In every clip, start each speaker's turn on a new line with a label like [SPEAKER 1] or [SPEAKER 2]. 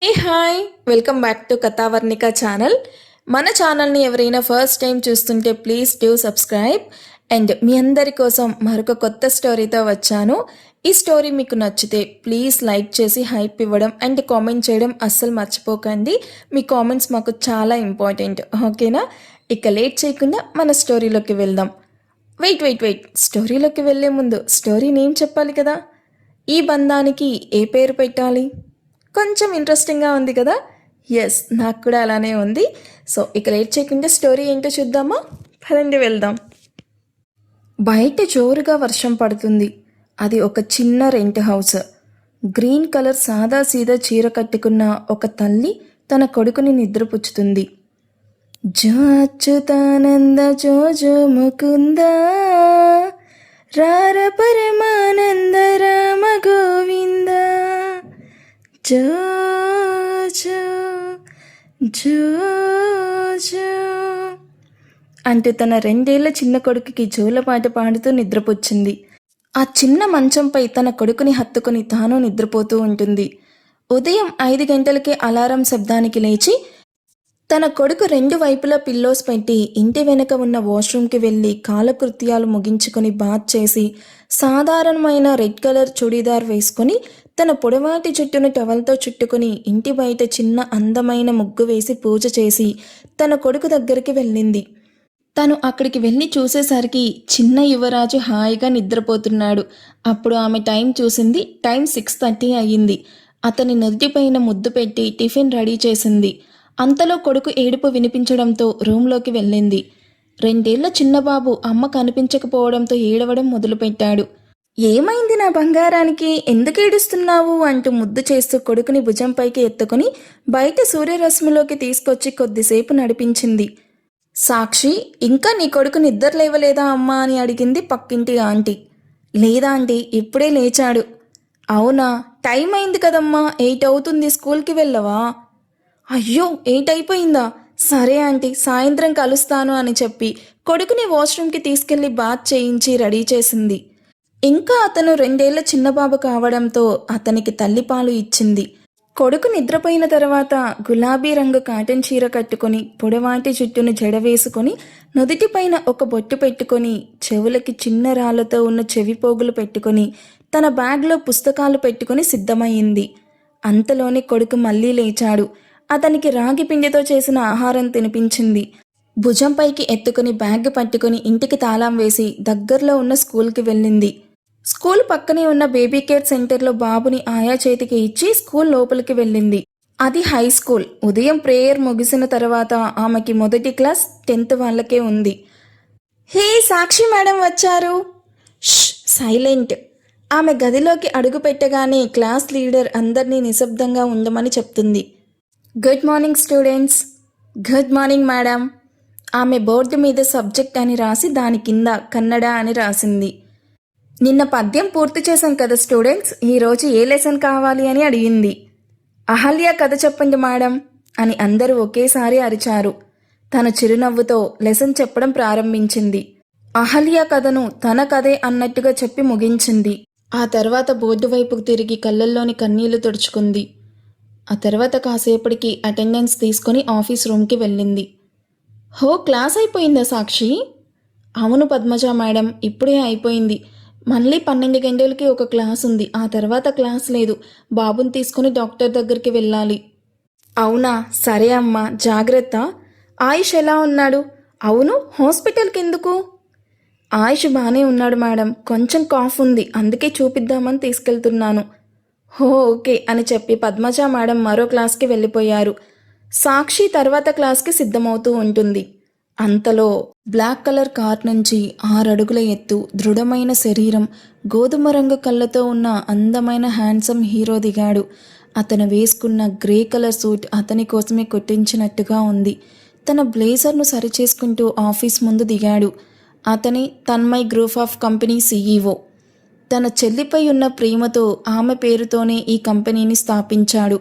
[SPEAKER 1] Hey hi, welcome back to Kathavarnika channel. మన ఛానల్ని ఎవరైనా ఫస్ట్ టైం చూస్తుంటే ప్లీజ్ డూ సబ్స్క్రైబ్. అండ్ మీ అందరి కోసం మరొక కొత్త స్టోరీతో వచ్చాను. ఈ స్టోరీ మీకు నచ్చితే ప్లీజ్ లైక్ చేసి హైప్ ఇవ్వడం అండ్ కామెంట్ చేయడం అస్సలు మర్చిపోకండి. మీ కామెంట్స్ మాకు చాలా ఇంపార్టెంట్, ఓకేనా? ఇక లేట్ చేయకుండా మన స్టోరీలోకి వెళ్దాం. వెయిట్, స్టోరీలోకి వెళ్ళే ముందు స్టోరీ నేమ్ చెప్పాలి కదా. ఈ బంధానికి ఏ పేరు పెట్టాలి? కొంచెం ఇంట్రెస్టింగ్గా ఉంది కదా. ఎస్, నాకు కూడా అలానే ఉంది. సో ఇక లేట్ చేయకుండా స్టోరీ ఏంటో చూద్దామా? పదండి వెళ్దాం. బయట జోరుగా వర్షం పడుతుంది. అది ఒక చిన్న రెంట్ హౌస్. గ్రీన్ కలర్ సాదా సీదా చీర కట్టుకున్న ఒక తల్లి తన కొడుకుని నిద్రపుచ్చుతుంది. జో అచ్యుతానంద జో జో ముకుంద రార పరమానంద రామ గోవింద జో జో జో జో అంటూ తన 2 ఏళ్ల చిన్న కొడుకుకి జోలపాట పాడుతూ నిద్రపుచ్చింది. ఆ చిన్న మంచంపై తన కొడుకుని హత్తుకుని తాను నిద్రపోతూ ఉంటుంది. ఉదయం 5 గంటలకే అలారం శబ్దానికి లేచి తన కొడుకు 2 వైపులా పిల్లోస్ పెట్టి ఇంటి వెనక ఉన్న వాష్రూమ్కి వెళ్ళి కాలకృత్యాలు ముగించుకొని బాత్ చేసి సాధారణమైన రెడ్ కలర్ చుడీదార్ వేసుకొని తన పొడవాటి జుట్టును టవల్తో చుట్టుకొని ఇంటి బయట చిన్న అందమైన ముగ్గు వేసి పూజ చేసి తన కొడుకు దగ్గరికి వెళ్ళింది. తను అక్కడికి వెళ్ళి చూసేసరికి చిన్న యువరాజు హాయిగా నిద్రపోతున్నాడు. అప్పుడు ఆమె టైం చూసింది. టైం 6:30 అయ్యింది. అతని నుదుటిపైన ముద్దు పెట్టి టిఫిన్ రెడీ చేసింది. అంతలో కొడుకు ఏడుపు వినిపించడంతో రూంలోకి వెళ్ళింది. 2 ఏళ్ల చిన్నబాబు అమ్మ కనిపించకపోవడంతో ఏడవడం మొదలుపెట్టాడు. ఏమైంది నా బంగారానికి, ఎందుకు ఏడుస్తున్నావు అంటూ ముద్దు చేస్తూ కొడుకుని భుజంపైకి ఎత్తుకుని బయట సూర్యరశ్మిలోకి తీసుకొచ్చి కొద్దిసేపు నడిపించింది. సాక్షి, ఇంకా నీ కొడుకు నిద్ర లేవలేదా అమ్మా అని అడిగింది పక్కింటి ఆంటీ. లేదా ఆంటీ, ఇప్పుడే లేచాడు. అవునా, టైం అయింది కదమ్మా, 8 అవుతుంది, స్కూల్కి వెళ్ళవా? అయ్యో, 8 అయిపోయిందా? సరే ఆంటీ, సాయంత్రం కలుస్తాను అని చెప్పి కొడుకుని వాష్రూమ్కి తీసుకెళ్లి బాత్ చేయించి రెడీ చేసింది. ఇంకా అతను 2 ఏళ్ల చిన్నబాబు కావడంతో అతనికి తల్లిపాలు ఇచ్చింది. కొడుకు నిద్రపోయిన తర్వాత గులాబీ రంగు కాటన్ చీర కట్టుకొని పొడవాటి జుట్టును జడవేసుకొని నుదిటిపైన ఒక బొట్టు పెట్టుకొని చెవులకి చిన్న రాళ్లతో ఉన్న చెవిపోగులు పెట్టుకొని తన బ్యాగ్లో పుస్తకాలు పెట్టుకుని సిద్ధమయ్యింది. అంతలోనే కొడుకు మళ్ళీ లేచాడు. అతనికి రాగి పిండితో చేసిన ఆహారం తినిపించింది. భుజంపైకి ఎత్తుకుని బ్యాగ్ పట్టుకుని ఇంటికి తాళం వేసి దగ్గరలో ఉన్న స్కూల్కి వెళ్ళింది. స్కూల్ పక్కనే ఉన్న బేబీ కేర్ సెంటర్లో బాబుని ఆయా చేతికి ఇచ్చి స్కూల్ లోపలికి వెళ్ళింది. అది హై స్కూల్. ఉదయం ప్రేయర్ ముగిసిన తర్వాత ఆమెకి మొదటి క్లాస్ 10th వాళ్ళకే ఉంది. హే, సాక్షి మేడం వచ్చారు. సైలెంట్. ఆమె గదిలోకి అడుగు పెట్టగానే క్లాస్ లీడర్ అందరినీ నిశ్శబ్దంగా ఉండమని చెప్తుంది. Good morning students. Good morning madam. ఆమె బోర్డు మీద సబ్జెక్ట్ అని రాసి దాని కింద కన్నడ అని రాసింది. నిన్న పద్యం పూర్తి చేశాం కదా స్టూడెంట్స్, ఈరోజు ఏ లెసన్ కావాలి అని అడిగింది. అహల్య కథ చెప్పండి మేడం అని అందరూ ఒకేసారి అరిచారు. తన చిరునవ్వుతో లెసన్ చెప్పడం ప్రారంభించింది. అహల్య కథను తన కథే అన్నట్టుగా చెప్పి ముగించింది. ఆ తర్వాత బోర్డు వైపుకు తిరిగి కళ్ళల్లోని కన్నీళ్లు తుడుచుకుంది. ఆ తర్వాత కాసేపటికి అటెండెన్స్ తీసుకొని ఆఫీస్ రూమ్కి వెళ్ళింది. హో, క్లాస్ అయిపోయిందా సాక్షి? అవును పద్మజ మేడం, ఇప్పుడే అయిపోయింది. మళ్ళీ 12 గంటలకి ఒక క్లాస్ ఉంది. ఆ తర్వాత క్లాస్ లేదు. బాబుని తీసుకుని డాక్టర్ దగ్గరికి వెళ్ళాలి. అవునా, సరే అమ్మా, జాగ్రత్త. ఆయుష్ ఎలా ఉన్నాడు? అవును, హాస్పిటల్కి ఎందుకు? ఆయుష్ బాగానే ఉన్నాడు మేడం, కొంచెం కాఫ్ ఉంది, అందుకే చూపిద్దామని తీసుకెళ్తున్నాను. హో, ఓకే అని చెప్పి పద్మజ మేడం మరో క్లాస్కి వెళ్ళిపోయారు. సాక్షి తర్వాత క్లాస్కి సిద్ధమవుతూ ఉంటుంది. అంతలో బ్లాక్ కలర్ కార్ నుంచి 6 అడుగుల ఎత్తు, దృఢమైన శరీరం, గోధుమ రంగు కళ్ళతో ఉన్న అందమైన హ్యాండ్సమ్ హీరో దిగాడు. అతను వేసుకున్న గ్రే కలర్ సూట్ అతని కోసమే కుట్టించినట్టుగా ఉంది. తన బ్లేజర్ను సరిచేసుకుంటూ ఆఫీస్ ముందు దిగాడు. అతని Tanmay group of company CEO. తన చెల్లిపై ఉన్న ప్రేమతో ఆమె పేరుతోనే ఈ కంపెనీని స్థాపించాడు.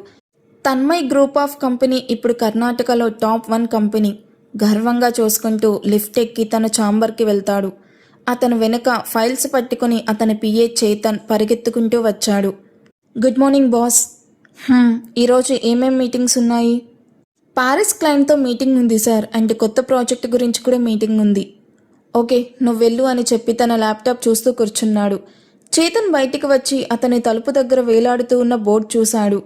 [SPEAKER 1] తన్మయ్ గ్రూప్ ఆఫ్ కంపెనీ ఇప్పుడు కర్ణాటకలో టాప్ 1 కంపెనీ. గర్వంగా చూసుకుంటూ లిఫ్ట్ ఎక్కి తన ఛాంబర్కి వెళ్తాడు. అతను వెనుక ఫైల్స్ పట్టుకుని అతని PA చేతన్ పరిగెత్తుకుంటూ వచ్చాడు. Good morning boss. ఈరోజు ఏమేం మీటింగ్స్ ఉన్నాయి? పారిస్ క్లయింట్తో మీటింగ్ ఉంది సార్, అండ్ కొత్త ప్రాజెక్ట్ గురించి కూడా మీటింగ్ ఉంది. ఓకే, నువ్వు వెళ్ళు అని చెప్పి తన ల్యాప్టాప్ చూస్తూ కూర్చున్నాడు. చేతన్ బయటికి వచ్చి అతని తలుపు దగ్గర వేలాడుతూ ఉన్న బోర్డు చూశాడు.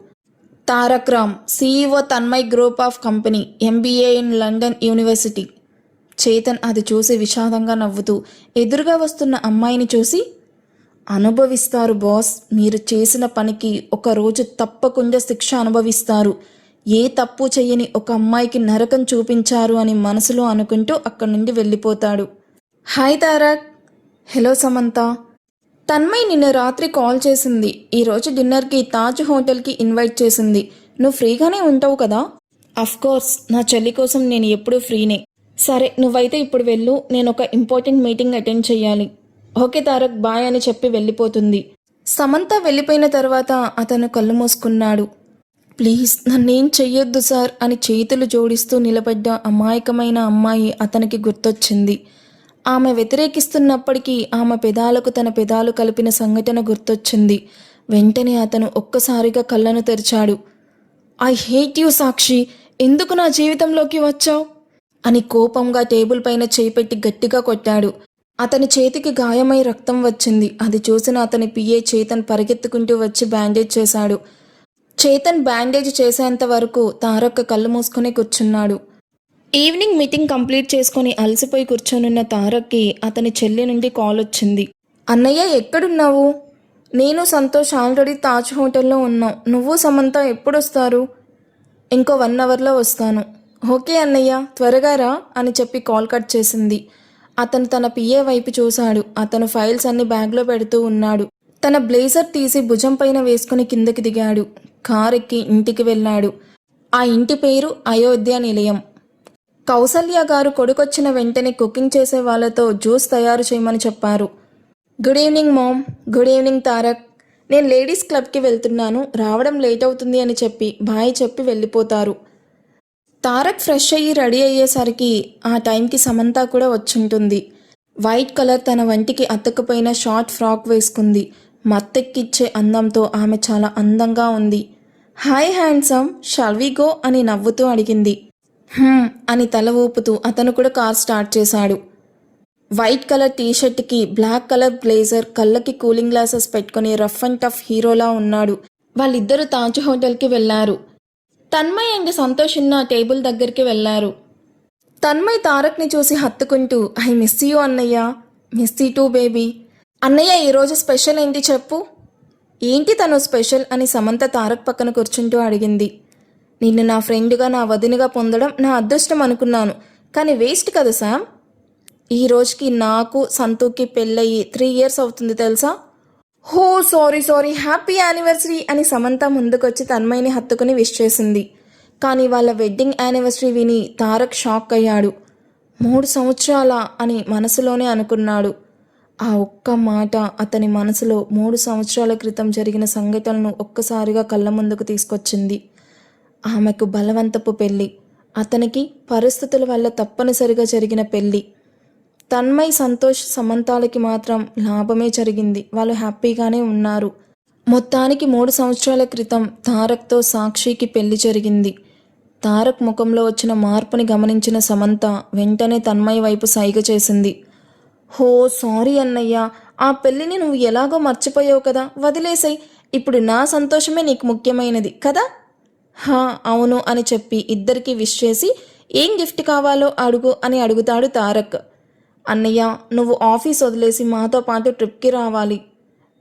[SPEAKER 1] Tarak Ram, CEO Tanmay group of company, MBA in London university. Chetan అది చూసి విషాదంగా నవ్వుతూ ఎదురుగా వస్తున్న అమ్మాయిని చూసి, అనుభవిస్తారు బాస్, మీరు చేసిన పనికి ఒకరోజు తప్పకుండా శిక్ష అనుభవిస్తారు. ఏ తప్పు చెయ్యని ఒక అమ్మాయికి నరకం చూపించారు అని మనసులో అనుకుంటూ అక్కడి నుండి వెళ్ళిపోతాడు. హాయ్ తారక్. హలో సమంత. తన్మయ్ నిన్న రాత్రి కాల్ చేసింది. ఈరోజు డిన్నర్కి తాజ్ హోటల్కి ఇన్వైట్ చేసింది. నువ్వు ఫ్రీగానే ఉంటావు కదా? కోర్స్, నా చెల్లి కోసం నేను ఎప్పుడూ ఫ్రీనే. సరే, నువ్వైతే ఇప్పుడు వెళ్ళు, నేను ఒక ఇంపార్టెంట్ మీటింగ్ అటెండ్ చెయ్యాలి. ఓకే తారక్, బాయ్ అని చెప్పి వెళ్ళిపోతుంది. సమంత వెళ్ళిపోయిన తర్వాత అతను కళ్ళు మూసుకున్నాడు. ప్లీజ్ నన్నేం చెయ్యొద్దు సార్ అని చేతులు జోడిస్తూ నిలబడ్డ అమాయకమైన అమ్మాయి అతనికి గుర్తొచ్చింది. ఆమె వ్యతిరేకిస్తున్నప్పటికీ ఆమె పెదాలకు తన పెదాలు కలిపిన సంఘటన గుర్తొచ్చింది. వెంటనే అతను ఒక్కసారిగా కళ్ళను తెరిచాడు. ఐ హేట్ యూ సాక్షి, ఎందుకు నా జీవితంలోకి వచ్చావు అని కోపంగా టేబుల్ పైన చేయి పెట్టి గట్టిగా కొట్టాడు. అతని చేతికి గాయమై రక్తం వచ్చింది. అది చూసిన అతని పిఏ చేతన్ పరిగెత్తుకుంటూ వచ్చి బ్యాండేజ్ చేశాడు. చేతన్ బ్యాండేజ్ చేసేంత వరకు తారక్ కళ్ళు మూసుకొని కూర్చున్నాడు. ఈవినింగ్ మీటింగ్ కంప్లీట్ చేసుకొని అలసిపోయి కూర్చొనున్న తారక్కి అతని చెల్లి నుండి కాల్ వచ్చింది. అన్నయ్య ఎక్కడున్నావు? నేను సంతోష్ ఆల్రెడీ తాజ్ హోటల్లో ఉన్నాం. నువ్వు సమంత ఎప్పుడొస్తారు? ఇంకో 1 అవర్లో వస్తాను. ఓకే అన్నయ్య, త్వరగా రా అని చెప్పి కాల్ కట్ చేసింది. అతను తన పిఏ వైపు చూశాడు. అతను ఫైల్స్ అన్ని బ్యాగ్లో పెడుతూ ఉన్నాడు. తన బ్లేజర్ తీసి భుజం పైన వేసుకుని కిందకి దిగాడు. కార్ ఎక్కి ఇంటికి వెళ్ళాడు. ఆ ఇంటి పేరు అయోధ్య నిలయం. కౌసల్య గారు కొడుకొచ్చిన వెంటనే కుకింగ్ చేసే వాళ్ళతో జ్యూస్ తయారు చేయమని చెప్పారు. Good evening ma'am. Good evening Tarak. నేను లేడీస్ క్లబ్కి వెళ్తున్నాను, రావడం లేట్ అవుతుంది అని చెప్పి బాయ్ చెప్పి వెళ్ళిపోతారు. తారక్ ఫ్రెష్ అయ్యి రెడీ అయ్యేసరికి ఆ టైంకి సమంత కూడా వచ్చుంటుంది. వైట్ కలర్ తన వంటికి అతుక్కుపోయిన షార్ట్ ఫ్రాక్ వేసుకుంది. మత్తెక్కిచ్చే అందంతో ఆమె చాలా అందంగా ఉంది. Hi handsome, shall we go అని నవ్వుతూ అడిగింది. అని తల ఊపుతూ అతను కూడా కార్ స్టార్ట్ చేశాడు. వైట్ కలర్ టీషర్ట్కి బ్లాక్ కలర్ బ్లేజర్, కళ్ళకి కూలింగ్ గ్లాసెస్ పెట్టుకుని రఫ్ అండ్ టఫ్ హీరోలా ఉన్నాడు. వాళ్ళిద్దరూ తాజ్ హోటల్కి వెళ్లారు. తన్మయ్ అండ్ సంతోష్ ఉన్న టేబుల్ దగ్గరికి వెళ్లారు. తన్మయ్ తారక్ని చూసి హత్తుకుంటూ, ఐ మిస్ యూ అన్నయ్య. Miss you too baby. అన్నయ్య ఈరోజు స్పెషల్ ఏంటి చెప్పు. ఏంటి తను స్పెషల్ అని సమంత తారక్ పక్కన కూర్చుంటూ అడిగింది. నిన్ను నా ఫ్రెండ్గా, నా వదినగా పొందడం నా అదృష్టం అనుకున్నాను, కానీ వేస్ట్ కదా శామ్. ఈ రోజుకి నాకు సంతూకి పెళ్ళయి 3 years అవుతుంది తెలుసా. హో సారీ, హ్యాపీ యానివర్సరీ అని సమంత ముందుకొచ్చి తన్మయ్ని హత్తుకుని విష్ చేసింది. కానీ వాళ్ళ వెడ్డింగ్ యానివర్సరీ విని తారక్ షాక్ అయ్యాడు. 3 సంవత్సరాల అని మనసులోనే అనుకున్నాడు. ఆ ఒక్క మాట అతని మనసులో 3 సంవత్సరాల క్రితం జరిగిన సంఘటనలను ఒక్కసారిగా కళ్ళ ముందుకు తీసుకొచ్చింది. ఆమెకు బలవంతపు పెళ్ళి, అతనికి పరిస్థితుల వల్ల తప్పనిసరిగా జరిగిన పెళ్ళి. తన్మయ్, సంతోష్, సమంతాలకి మాత్రం లాభమే జరిగింది. వాళ్ళు హ్యాపీగానే ఉన్నారు. మొత్తానికి 3 సంవత్సరాల క్రితం తారక్తో సాక్షికి పెళ్లి జరిగింది. తారక్ ముఖంలో వచ్చిన మార్పుని గమనించిన సమంత వెంటనే తన్మయ్ వైపు సైగ చేసింది. హో సారీ అన్నయ్య, ఆ పెళ్ళిని నువ్వు ఎలాగో మర్చిపోయావు కదా, వదిలేసాయి. ఇప్పుడు నా సంతోషమే నీకు ముఖ్యమైనది కదా. అవును అని చెప్పి ఇద్దరికీ విష్ చేసి ఏం గిఫ్ట్ కావాలో అడుగు అని అడుగుతాడు తారక్. అన్నయ్య, నువ్వు ఆఫీస్ వదిలేసి మాతో పాటు ట్రిప్కి రావాలి.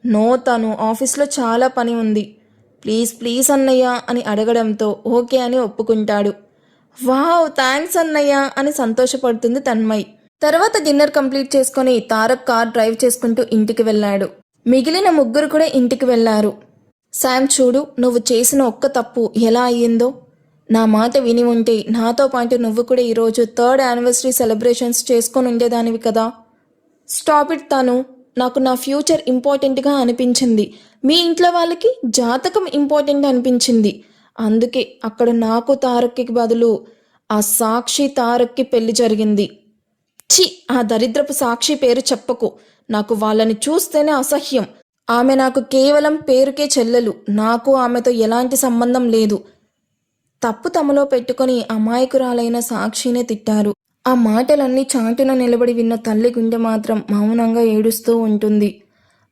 [SPEAKER 1] నో, తను ఆఫీస్లో చాలా పని ఉంది. ప్లీజ్ అన్నయ్య అని అడగడంతో ఓకే అని ఒప్పుకుంటాడు. వావ్, థ్యాంక్స్ అన్నయ్య అని సంతోషపడుతుంది తన్మయ్. తర్వాత డిన్నర్ కంప్లీట్ చేసుకుని తారక్ కార్ డ్రైవ్ చేసుకుంటూ ఇంటికి వెళ్ళాడు. మిగిలిన 3 కూడా ఇంటికి వెళ్లారు. శామ్ చూడు, నువ్వు చేసిన ఒక్క తప్పు ఎలా అయ్యిందో. నా మాట విని ఉంటే నాతో పాటు నువ్వు కూడా ఈరోజు 3rd యానివర్సరీ సెలబ్రేషన్స్ చేసుకొని ఉండేదానివి కదా. స్టాప్ ఇట్ తను. నాకు నా ఫ్యూచర్ ఇంపార్టెంట్గా అనిపించింది. మీ ఇంట్లో వాళ్ళకి జాతకం ఇంపార్టెంట్ అనిపించింది. అందుకే అక్కడ నాకు తారక్కి బదులు ఆ సాక్షి తారక్కి పెళ్లి జరిగింది. ఛీ, ఆ దరిద్రపు సాక్షి పేరు చెప్పకు. నాకు వాళ్ళని చూస్తేనే అసహ్యం. ఆమె నాకు కేవలం పేరుకే చెల్లెలు. నాకు ఆమెతో ఎలాంటి సంబంధం లేదు. తప్పు తమలో పెట్టుకొని అమాయకురాలైన సాక్షినే తిట్టారు. ఆ మాటలన్నీ చాటున నిలబడి విన్న తల్లి గుండె మాత్రం మౌనంగా ఏడుస్తూ ఉంటుంది.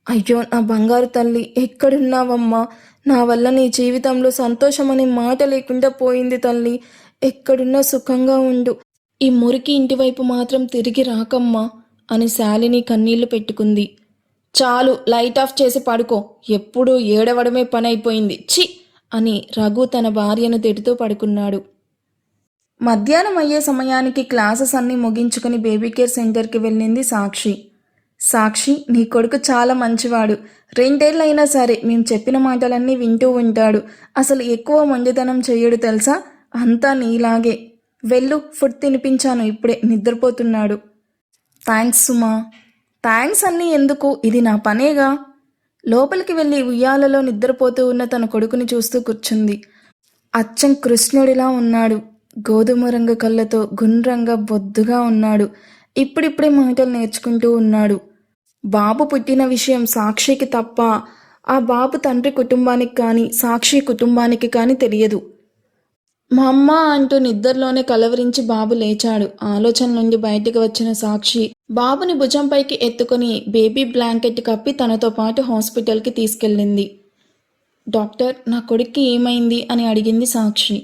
[SPEAKER 1] అయ్యో నా బంగారు తల్లి, ఎక్కడున్నావమ్మా? నా వల్ల నీ జీవితంలో సంతోషమనే మాట లేకుండా పోయింది తల్లి. ఎక్కడున్నా సుఖంగా ఉండు. ఈ మురికి ఇంటివైపు మాత్రం తిరిగి రాకమ్మా అని శాలిని కన్నీళ్లు పెట్టుకుంది. చాలు, లైట్ ఆఫ్ చేసి పడుకో. ఎప్పుడూ ఏడవడమే పని అయిపోయింది, ఛీ అని రఘు తన భార్యను తిడుతూ పడుకున్నాడు. మధ్యాహ్నం అయ్యే సమయానికి క్లాసెస్ అన్నీ ముగించుకుని బేబీ కేర్ సెంటర్కి వెళ్ళింది సాక్షి. సాక్షి, నీ కొడుకు చాలా మంచివాడు. 2 ఏళ్ళైనా సరే మేము చెప్పిన మాటలన్నీ వింటూ ఉంటాడు. అసలు ఎక్కువ మొండితనం చెయ్యడు తెలుసా? అంతా నీలాగే. వెళ్ళు, ఫుడ్ తినిపించాను, ఇప్పుడే నిద్రపోతున్నాడు. థ్యాంక్స్ సుమా. థ్యాంక్స్ అన్నీ ఎందుకు, ఇది నా పనేగా. లోపలికి వెళ్ళి ఉయ్యాలలో నిద్రపోతూ ఉన్న తన కొడుకుని చూస్తూ కూర్చుంది. అచ్చం కృష్ణుడిలా ఉన్నాడు. గోధుమ రంగు కళ్ళతో గుండ్రంగా బొద్దుగా ఉన్నాడు. ఇప్పుడిప్పుడే మాటలు నేర్చుకుంటూ ఉన్నాడు. బాబు పుట్టిన విషయం సాక్షికి తప్ప ఆ బాబు తండ్రి కుటుంబానికి కానీ సాక్షి కుటుంబానికి కానీ తెలియదు. మా అమ్మ అంటూ నిద్రలోనే కలవరించి బాబు లేచాడు. ఆలోచన నుండి బయటికి వచ్చిన సాక్షి బాబుని భుజంపైకి ఎత్తుకొని బేబీ బ్లాంకెట్ కప్పి తనతో పాటు హాస్పిటల్కి తీసుకెళ్ళింది. డాక్టర్, నా కొడుక్కి ఏమైంది అని అడిగింది సాక్షి.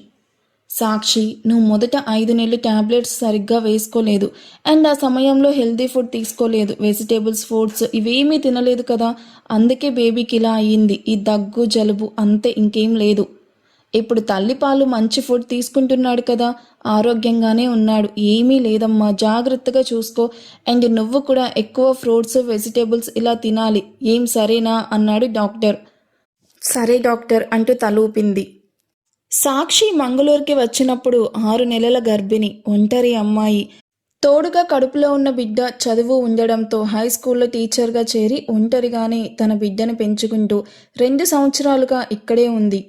[SPEAKER 1] సాక్షి, నువ్వు మొదట 5 నెలలు ట్యాబ్లెట్స్ సరిగ్గా వేసుకోలేదు అండ్ ఆ సమయంలో హెల్తీ ఫుడ్ తీసుకోలేదు. వెజిటేబుల్స్, ఫ్రూట్స్ ఇవేమీ తినలేదు కదా, అందుకే బేబీకి ఇలా అయ్యింది. ఈ దగ్గు, జలుబు అంతే, ఇంకేం లేదు. ఇప్పుడు తల్లిపాలు మంచి ఫుడ్ తీసుకుంటున్నాడు కదా, ఆరోగ్యంగానే ఉన్నాడు. ఏమీ లేదమ్మా, జాగ్రత్తగా చూసుకో. అండ్ నువ్వు కూడా ఎక్కువ ఫ్రూట్స్, వెజిటేబుల్స్ ఇలా తినాలి. ఏం సరేనా అన్నాడు డాక్టర్. సరే డాక్టర్ అంటూ తలూపింది. సాక్షి మంగళూరుకి వచ్చినప్పుడు 6 నెలల గర్భిణి, ఒంటరి అమ్మాయి. తోడుగా కడుపులో ఉన్న బిడ్డ చదువు ఉండడంతో హై స్కూల్లో టీచర్గా చేరి ఒంటరిగానే తన బిడ్డను పెంచుకుంటూ 2 సంవత్సరాలుగా ఇక్కడే ఉంది.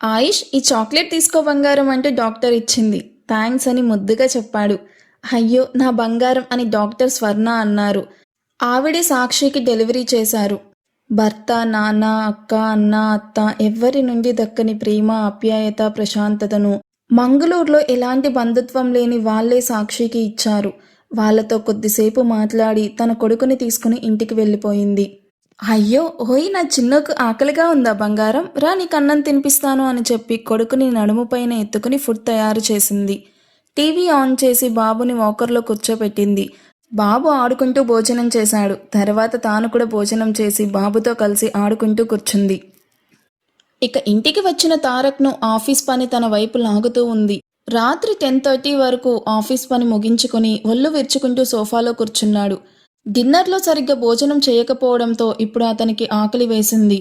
[SPEAKER 1] ఆయుష్, ఈ చాక్లెట్ తీసుకో బంగారం అంటూ డాక్టర్ ఇచ్చింది. థ్యాంక్స్ అని ముద్దుగా చెప్పాడు. అయ్యో నా బంగారం అని డాక్టర్ స్వర్ణ అన్నారు. ఆవిడే సాక్షికి డెలివరీ చేశారు. భర్త, నాన్న, అక్క, అన్న, అత్త ఎవ్వరి నుండి దక్కని ప్రేమ, ఆప్యాయత, ప్రశాంతతను మంగళూరులో ఎలాంటి బంధుత్వం లేని వాళ్లే సాక్షికి ఇచ్చారు. వాళ్లతో కొద్దిసేపు మాట్లాడి తన కొడుకుని తీసుకుని ఇంటికి వెళ్ళిపోయింది. అయ్యో ఓయ్, నా చిన్నకు ఆకలిగా ఉందా బంగారం, రా నీకు అన్నం తినిపిస్తాను అని చెప్పి కొడుకుని నడుము పైన ఎత్తుకుని ఫుడ్ తయారు చేసింది. టీవీ ఆన్ చేసి బాబుని వాకర్లో కూర్చోపెట్టింది. బాబు ఆడుకుంటూ భోజనం చేశాడు. తర్వాత తాను కూడా భోజనం చేసి బాబుతో కలిసి ఆడుకుంటూ కూర్చుంది. ఇక ఇంటికి వచ్చిన తారక్ను ఆఫీస్ పని తన వైపు లాగుతూ ఉంది. రాత్రి 10:30 వరకు ఆఫీస్ పని ముగించుకొని ఒళ్ళు విరుచుకుంటూ సోఫాలో కూర్చున్నాడు. డిన్నర్లో సరిగ్గా భోజనం చేయకపోవడంతో ఇప్పుడు అతనికి ఆకలి వేసింది.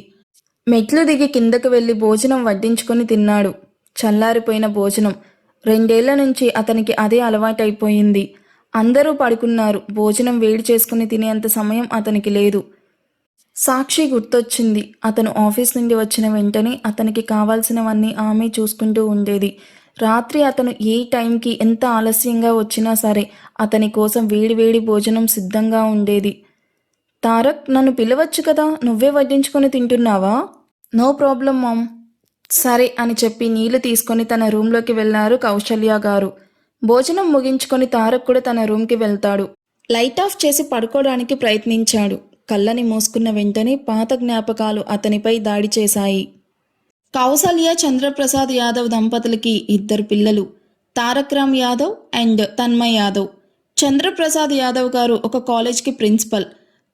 [SPEAKER 1] మెట్లు దిగి కిందకు వెళ్ళి భోజనం వడ్డించుకొని తిన్నాడు. చల్లారిపోయిన భోజనం. 2 ఏళ్ల నుంచి అతనికి అదే అలవాటైపోయింది. అందరూ పడుకున్నారు. భోజనం వేడి చేసుకుని తినేంత సమయం అతనికి లేదు. సాక్షి గుర్తొచ్చింది. అతను ఆఫీస్ నుండి వచ్చిన వెంటనే అతనికి కావాల్సినవన్నీ ఆమె చూసుకుంటూ ఉండేది. రాత్రి అతను ఏ టైంకి ఎంత ఆలస్యంగా వచ్చినా సరే అతని కోసం వేడివేడి భోజనం సిద్ధంగా ఉండేది. తారక్, నన్ను పిలవచ్చు కదా, నువ్వే వడ్డించుకొని తింటున్నావా? No problem ma'am. సరే అని చెప్పి నీళ్లు తీసుకొని తన రూంలోకి వెళ్లారు కౌశల్య గారు. భోజనం ముగించుకొని తారక్ కూడా తన రూమ్కి వెళ్తాడు. లైట్ ఆఫ్ చేసి పడుకోవడానికి ప్రయత్నించాడు. కళ్ళని మూసుకున్న వెంటనే పాత జ్ఞాపకాలు అతనిపై దాడి చేశాయి. కౌసల్య చంద్రప్రసాద్ యాదవ్ దంపతులకి 2 పిల్లలు, తారక్ రామ్ యాదవ్ అండ్ తన్మయ్ యాదవ్. చంద్రప్రసాద్ యాదవ్ గారు ఒక కాలేజ్కి ప్రిన్సిపల్.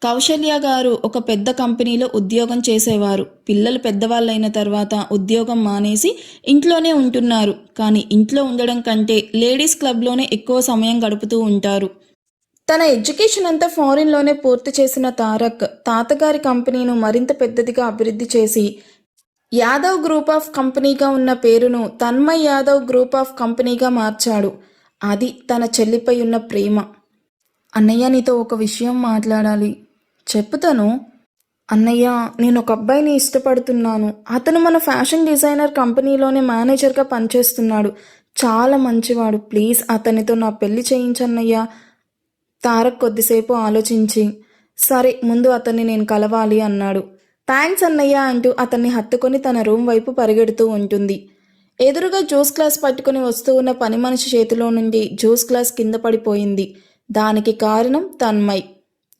[SPEAKER 1] కౌశల్య గారు ఒక పెద్ద కంపెనీలో ఉద్యోగం చేసేవారు. పిల్లలు పెద్దవాళ్ళైన తర్వాత ఉద్యోగం మానేసి ఇంట్లోనే ఉంటున్నారు. కానీ ఇంట్లో ఉండడం కంటే లేడీస్ క్లబ్లోనే ఎక్కువ సమయం గడుపుతూ ఉంటారు. తన ఎడ్యుకేషన్ అంతా ఫారిన్లోనే పూర్తి చేసిన తారక్ తాతగారి కంపెనీను మరింత పెద్దదిగా అభివృద్ధి చేసి యాదవ్ గ్రూప్ ఆఫ్ కంపెనీగా ఉన్న పేరును తన్మయ్ యాదవ్ గ్రూప్ ఆఫ్ కంపెనీగా మార్చాడు. అది తన చెల్లిపై ఉన్న ప్రేమ. అన్నయ్య, నీతో ఒక విషయం మాట్లాడాలి. చెప్పుతాను. అన్నయ్య, నేను ఒక అబ్బాయిని ఇష్టపడుతున్నాను. అతను మన ఫ్యాషన్ డిజైనర్ కంపెనీలోనే మేనేజర్గా పనిచేస్తున్నాడు. చాలా మంచివాడు. ప్లీజ్ అతనితో నా పెళ్లి చేయించన్నయ్య. తారక్ కొద్దిసేపు ఆలోచించి, సరే ముందు అతన్ని నేను కలవాలి అన్నాడు. థ్యాంక్స్ అన్నయ్య అంటూ అతన్ని హత్తుకొని తన రూమ్ వైపు పరిగెడుతూ ఉంటుంది. ఎదురుగా జ్యూస్ గ్లాస్ పట్టుకుని వస్తూ ఉన్న పని మనిషి చేతిలో నుండి జ్యూస్ గ్లాస్ కింద పడిపోయింది. దానికి కారణం తన్మయ్.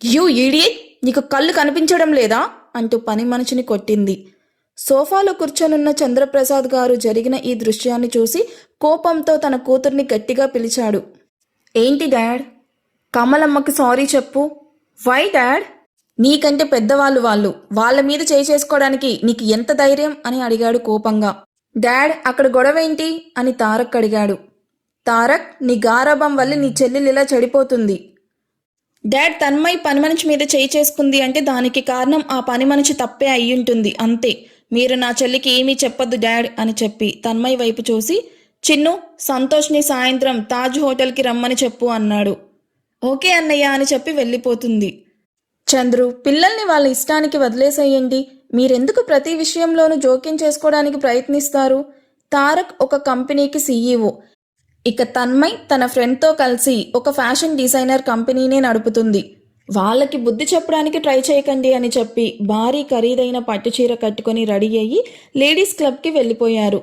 [SPEAKER 1] యూ ఈడియట్, నీకు కళ్ళు కనిపించడం లేదా అంటూ పని మనిషిని కొట్టింది. సోఫాలో కూర్చొనున్న చంద్రప్రసాద్ గారు జరిగిన ఈ దృశ్యాన్ని చూసి కోపంతో తన కూతుర్ని గట్టిగా పిలిచాడు. ఏంటి డాడ్? కమలమ్మకి సారీ చెప్పు. Why dad? నీకంటే పెద్దవాళ్ళు వాళ్ళు, వాళ్ళ మీద చేసుకోవడానికి నీకు ఎంత ధైర్యం అని అడిగాడు కోపంగా. డాడ్, అక్కడ గొడవేంటి అని తారక్ అడిగాడు. తారక్, నీ గారాబం వల్ల నీ చెల్లెలు ఇలా చెడిపోతుంది. డాడ్, తన్మయ్ పని మనిషి మీద చేసుకుంది అంటే దానికి కారణం ఆ పని మనిషి తప్పే అయ్యుంటుంది, అంతే. మీరు నా చెల్లికి ఏమీ చెప్పొద్దు డాడ్ అని చెప్పి తన్మయ్ వైపు చూసి, చిన్ను, సంతోష్ని సాయంత్రం తాజ్ హోటల్కి రమ్మని చెప్పు అన్నాడు. ఓకే అన్నయ్య అని చెప్పి వెళ్ళిపోతుంది. చంద్రు, పిల్లల్ని వాళ్ళ ఇష్టానికి వదిలేసేయండి. మీరెందుకు ప్రతి విషయంలోనూ జోక్యం చేసుకోవడానికి ప్రయత్నిస్తారు? తారక్ ఒక కంపెనీకి సీఈఓ. ఇక తన్మయ్ తన ఫ్రెండ్తో కలిసి ఒక ఫ్యాషన్ డిజైనర్ కంపెనీనే నడుపుతుంది. వాళ్ళకి బుద్ధి చెప్పడానికి ట్రై చేయకండి అని చెప్పి భారీ ఖరీదైన పట్టుచీర కట్టుకొని రెడీ అయ్యి లేడీస్ క్లబ్కి వెళ్ళిపోయారు.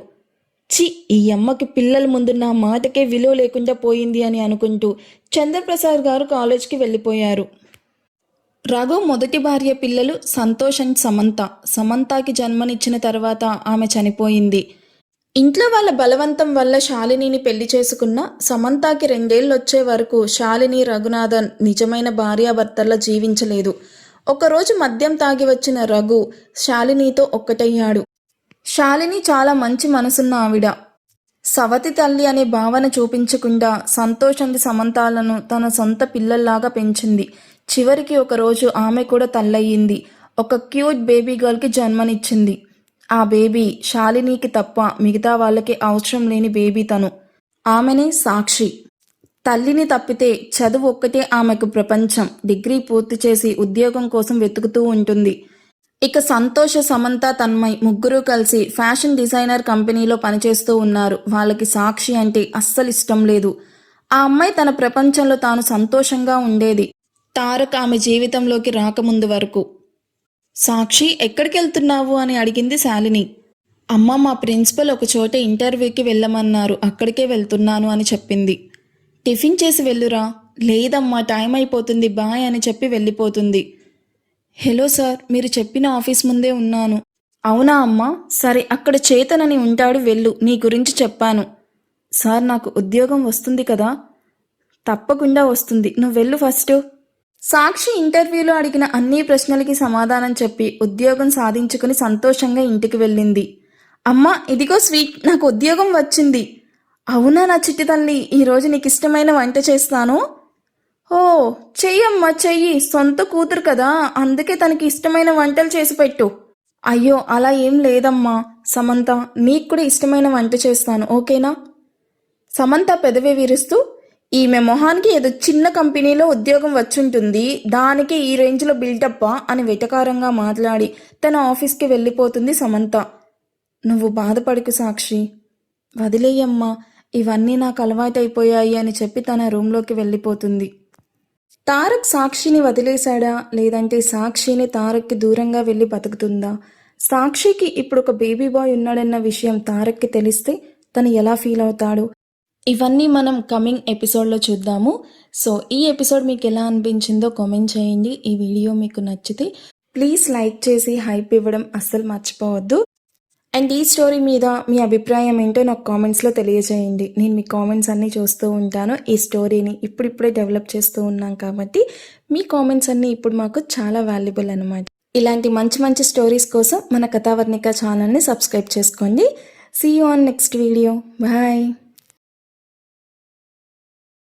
[SPEAKER 1] చి, ఈ అమ్మకి పిల్లల ముందు నా మాటకే విలువ లేకుండా పోయింది అని అనుకుంటూ చంద్రప్రసాద్ గారు కాలేజ్కి వెళ్ళిపోయారు. రఘు మొదటి భార్య పిల్లలు సంతోష్ అండ్ సమంత. సమంతకి జన్మనిచ్చిన తర్వాత ఆమె చనిపోయింది. ఇంట్లో వాళ్ళ బలవంతం వల్ల శాలినిని పెళ్లి చేసుకున్న సమంతకి 2 ఏళ్ళు వచ్చే వరకు శాలిని రఘునాథన్ నిజమైన భార్యాభర్తల్లా జీవించలేదు. ఒకరోజు మద్యం తాగి వచ్చిన రఘు శాలినితో ఒక్కటయ్యాడు. శాలిని చాలా మంచి మనసున్న ఆవిడ. సవతి తల్లి అనే భావన చూపించకుండా సంతోష్ అండ్ సమంతాలను తన సొంత పిల్లల్లాగా పెంచింది. చివరికి ఒకరోజు ఆమె కూడా తల్లయ్యింది. ఒక క్యూట్ బేబీ గర్ల్కి జన్మనిచ్చింది. ఆ బేబీ శాలినికి తప్ప మిగతా వాళ్ళకి అవసరం లేని బేబీ తను. ఆమెనే సాక్షి. తల్లిని తప్పితే చదువు ఒక్కటే ఆమెకు ప్రపంచం. డిగ్రీ పూర్తి చేసి ఉద్యోగం కోసం వెతుకుతూ ఉంటుంది. ఇక సంతోష, సమంత, తన్మయ్ ముగ్గురు కలిసి ఫ్యాషన్ డిజైనర్ కంపెనీలో పనిచేస్తూ ఉన్నారు. వాళ్ళకి సాక్షి అంటే అస్సలు ఇష్టం లేదు. ఆ అమ్మాయి తన ప్రపంచంలో తాను సంతోషంగా ఉండేది, తారక్ ఆమె జీవితంలోకి రాకముందు వరకు. సాక్షి, ఎక్కడికి వెళ్తున్నావు అని అడిగింది శాలిని. అమ్మ, మా ప్రిన్సిపల్ ఒక చోట ఇంటర్వ్యూకి వెళ్ళమన్నారు, అక్కడికే వెళ్తున్నాను అని చెప్పింది. టిఫిన్ చేసి వెళ్ళురా. లేదమ్మా, టైం అయిపోతుంది, బాయ్ అని చెప్పి వెళ్ళిపోతుంది. హలో సార్, మీరు చెప్పిన ఆఫీస్ ముందే ఉన్నాను. అవునా అమ్మా, సరే, అక్కడ చేతన్ అని ఉంటాడు, వెళ్ళు, నీ గురించి చెప్పాను. సార్, నాకు ఉద్యోగం వస్తుంది కదా? తప్పకుండా వస్తుంది, నువ్వు వెళ్ళు ఫస్ట్. సాక్షి ఇంటర్వ్యూలో అడిగిన అన్ని ప్రశ్నలకి సమాధానం చెప్పి ఉద్యోగం సాధించుకుని సంతోషంగా ఇంటికి వెళ్ళింది. అమ్మా, ఇదిగో స్వీట్, నాకు ఉద్యోగం వచ్చింది. అవునా నా చిట్టి తల్లి, ఈరోజు నీకు ఇష్టమైన వంట చేస్తాను. ఓ, చెయ్యమ్మా చెయ్యి, సొంత కూతురు కదా, అందుకే తనకి ఇష్టమైన వంటలు చేసి పెట్టు. అయ్యో, అలా ఏం లేదమ్మా. సమంత, నీకు కూడా ఇష్టమైన వంట చేస్తాను, ఓకేనా? సమంత పెదవి విరుస్తూ, ఈమె మొహానికి ఏదో చిన్న కంపెనీలో ఉద్యోగం వచ్చుంటుంది, దానికి ఈ రేంజ్లో బిల్డప్పా అని వెటకారంగా మాట్లాడి తన ఆఫీస్కి వెళ్ళిపోతుంది సమంత. నువ్వు బాధపడకు సాక్షి, వదిలేయమ్మా, ఇవన్నీ నాకు అలవాటైపోయాయి అని చెప్పి తన రూమ్లోకి వెళ్ళిపోతుంది. తారక్ సాక్షిని వదిలేశాడా, లేదంటే సాక్షిని తారక్కి దూరంగా వెళ్ళి బతుకుతుందా? సాక్షికి ఇప్పుడు ఒక బేబీ బాయ్ ఉన్నాడన్న విషయం తారక్కి తెలిస్తే తను ఎలా ఫీల్ అవుతాడు? ఇవన్నీ మనం కమింగ్ ఎపిసోడ్లో చూద్దాము. సో ఈ ఎపిసోడ్ మీకు ఎలా అనిపించిందో కామెంట్ చేయండి. ఈ వీడియో మీకు నచ్చితే ప్లీజ్ లైక్ చేసి హైప్ ఇవ్వడం అస్సలు మర్చిపోవద్దు. అండ్ ఈ స్టోరీ మీద మీ అభిప్రాయం ఏంటో నాకు కామెంట్స్లో తెలియజేయండి. నేను మీ కామెంట్స్ అన్నీ చూస్తూ ఉంటాను. ఈ స్టోరీని ఇప్పుడిప్పుడే డెవలప్ చేస్తూ ఉన్నాం కాబట్టి మీ కామెంట్స్ అన్నీ ఇప్పుడు మాకు చాలా వాల్యుబుల్ అనమాట. ఇలాంటి మంచి మంచి స్టోరీస్ కోసం మన కథావర్ణిక ఛానల్ని సబ్స్క్రైబ్ చేసుకోండి. See you on next video. Bye.